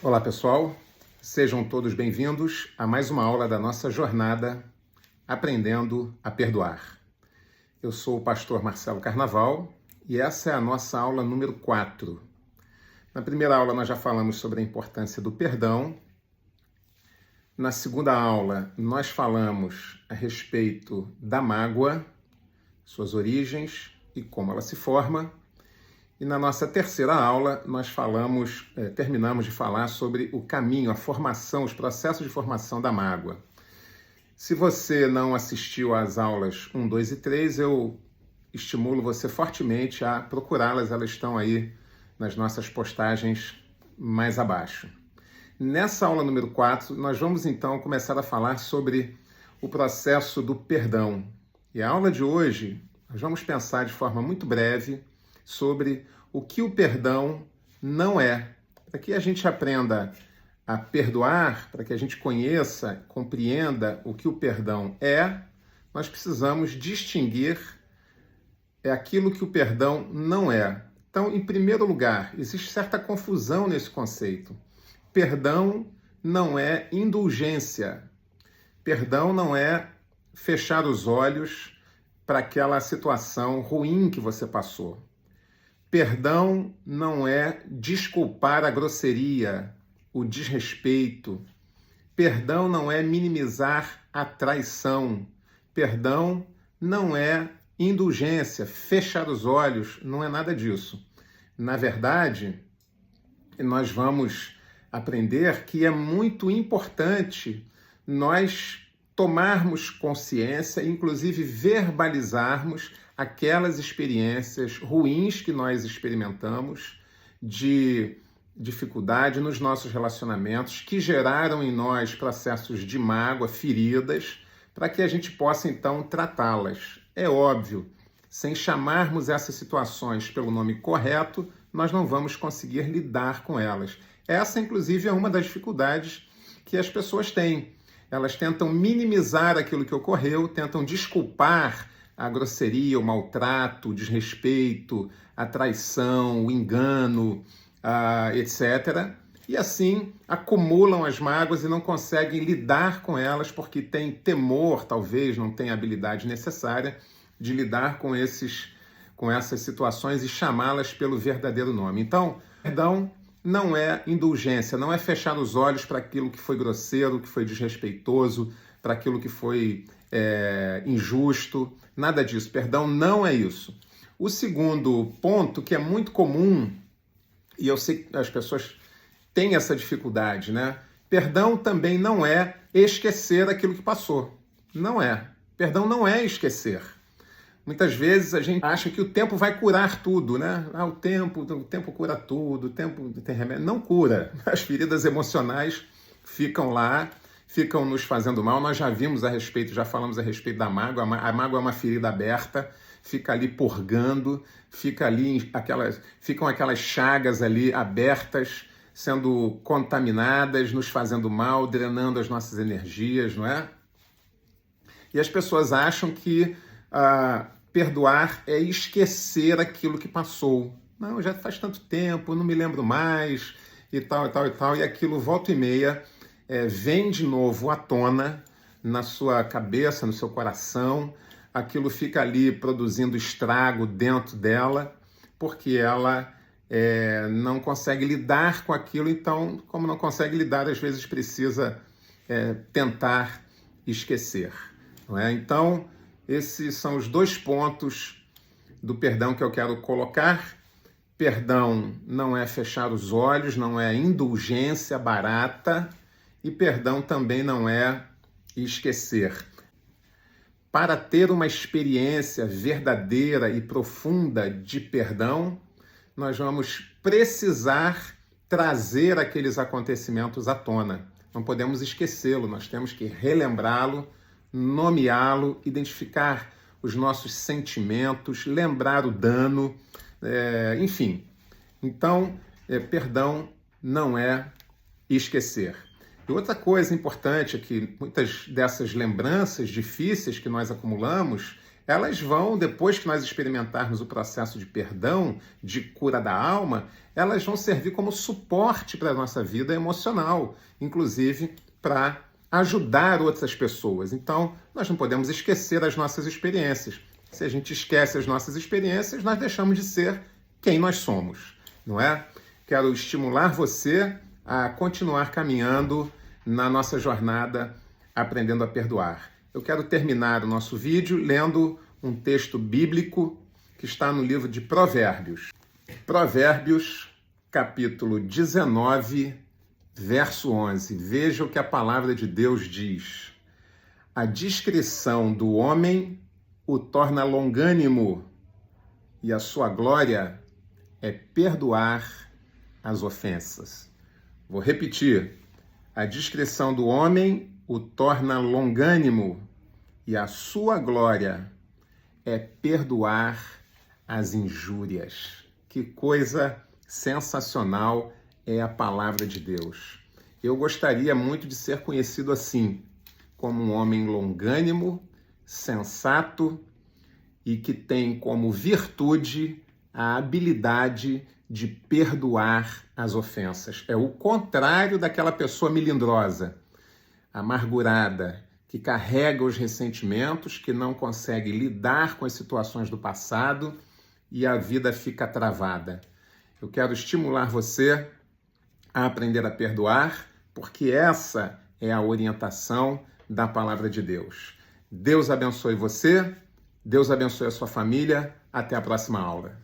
Olá pessoal, sejam todos bem-vindos a mais uma aula da nossa jornada Aprendendo a Perdoar. Eu sou o pastor Marcelo Carnaval e essa é a nossa aula número 4. Na primeira aula nós já falamos sobre a importância do perdão. Na segunda aula nós falamos a respeito da mágoa, suas origens e como ela se forma. E na nossa terceira aula, nós terminamos de falar sobre o caminho, a formação, os processos de formação da mágoa. Se você não assistiu às aulas 1, 2 e 3, eu estimulo você fortemente a procurá-las, elas estão aí nas nossas postagens mais abaixo. Nessa aula número 4, nós vamos então começar a falar sobre o processo do perdão. E a aula de hoje, nós vamos pensar de forma muito breve sobre o que o perdão não é. Para que a gente aprenda a perdoar, para que a gente conheça, compreenda o que o perdão é, nós precisamos distinguir aquilo que o perdão não é. Então, em primeiro lugar, existe certa confusão nesse conceito. Perdão não é indulgência. Perdão não é fechar os olhos para aquela situação ruim que você passou. Perdão não é desculpar a grosseria, o desrespeito. Perdão não é minimizar a traição. Perdão não é indulgência, fechar os olhos, não é nada disso. Na verdade, nós vamos aprender que é muito importante nós tomarmos consciência, inclusive verbalizarmos aquelas experiências ruins que nós experimentamos de dificuldade nos nossos relacionamentos, que geraram em nós processos de mágoa, feridas, para que a gente possa então tratá-las. É óbvio, sem chamarmos essas situações pelo nome correto, nós não vamos conseguir lidar com elas. Essa, inclusive, é uma das dificuldades que as pessoas têm. Elas tentam minimizar aquilo que ocorreu, tentam desculpar a grosseria, o maltrato, o desrespeito, a traição, o engano, etc. E assim acumulam as mágoas e não conseguem lidar com elas porque têm temor, talvez não tenham a habilidade necessária de lidar com essas situações e chamá-las pelo verdadeiro nome. Então, perdão não é indulgência, não é fechar os olhos para aquilo que foi grosseiro, que foi desrespeitoso, para aquilo que foi injusto, nada disso. Perdão não é isso. O segundo ponto, que é muito comum, e eu sei que as pessoas têm essa dificuldade, né? Perdão também não é esquecer aquilo que passou. Não é. Perdão não é esquecer. Muitas vezes a gente acha que o tempo vai curar tudo, né? O tempo cura tudo, o tempo tem remédio. Não cura. As feridas emocionais ficam lá, ficam nos fazendo mal. Nós já falamos a respeito da mágoa. A mágoa é uma ferida aberta, fica ali purgando, ficam aquelas chagas ali abertas, sendo contaminadas, nos fazendo mal, drenando as nossas energias, não é? E as pessoas acham que perdoar é esquecer aquilo que passou. Não, já faz tanto tempo, não me lembro mais, e tal, e tal, e tal. E aquilo, volta e meia, vem de novo à tona na sua cabeça, no seu coração. Aquilo fica ali produzindo estrago dentro dela, porque ela não consegue lidar com aquilo. Então, como não consegue lidar, às vezes precisa tentar esquecer. Não é? Então, esses são os dois pontos do perdão que eu quero colocar. Perdão não é fechar os olhos, não é indulgência barata, e perdão também não é esquecer. Para ter uma experiência verdadeira e profunda de perdão, nós vamos precisar trazer aqueles acontecimentos à tona. Não podemos esquecê-lo, nós temos que relembrá-lo, nomeá-lo, identificar os nossos sentimentos, lembrar o dano, enfim. Então, perdão não é esquecer. E outra coisa importante é que muitas dessas lembranças difíceis que nós acumulamos, elas vão, depois que nós experimentarmos o processo de perdão, de cura da alma, elas vão servir como suporte para a nossa vida emocional, inclusive para ajudar outras pessoas. Então, nós não podemos esquecer as nossas experiências. Se a gente esquece as nossas experiências, nós deixamos de ser quem nós somos, não é? Quero estimular você a continuar caminhando na nossa jornada aprendendo a perdoar. Eu quero terminar o nosso vídeo lendo um texto bíblico que está no livro de Provérbios. Provérbios, capítulo 19, verso 11. Veja o que a palavra de Deus diz. A discrição do homem o torna longânimo, e a sua glória é perdoar as ofensas. Vou repetir. A discrição do homem o torna longânimo, e a sua glória é perdoar as injúrias. Que coisa sensacional é a palavra de Deus. Eu gostaria muito de ser conhecido assim, como um homem longânimo, sensato e que tem como virtude a habilidade de perdoar as ofensas. É o contrário daquela pessoa melindrosa, amargurada, que carrega os ressentimentos, que não consegue lidar com as situações do passado e a vida fica travada. Eu quero estimular você a aprender a perdoar, porque essa é a orientação da palavra de Deus. Deus abençoe você, Deus abençoe a sua família. Até a próxima aula.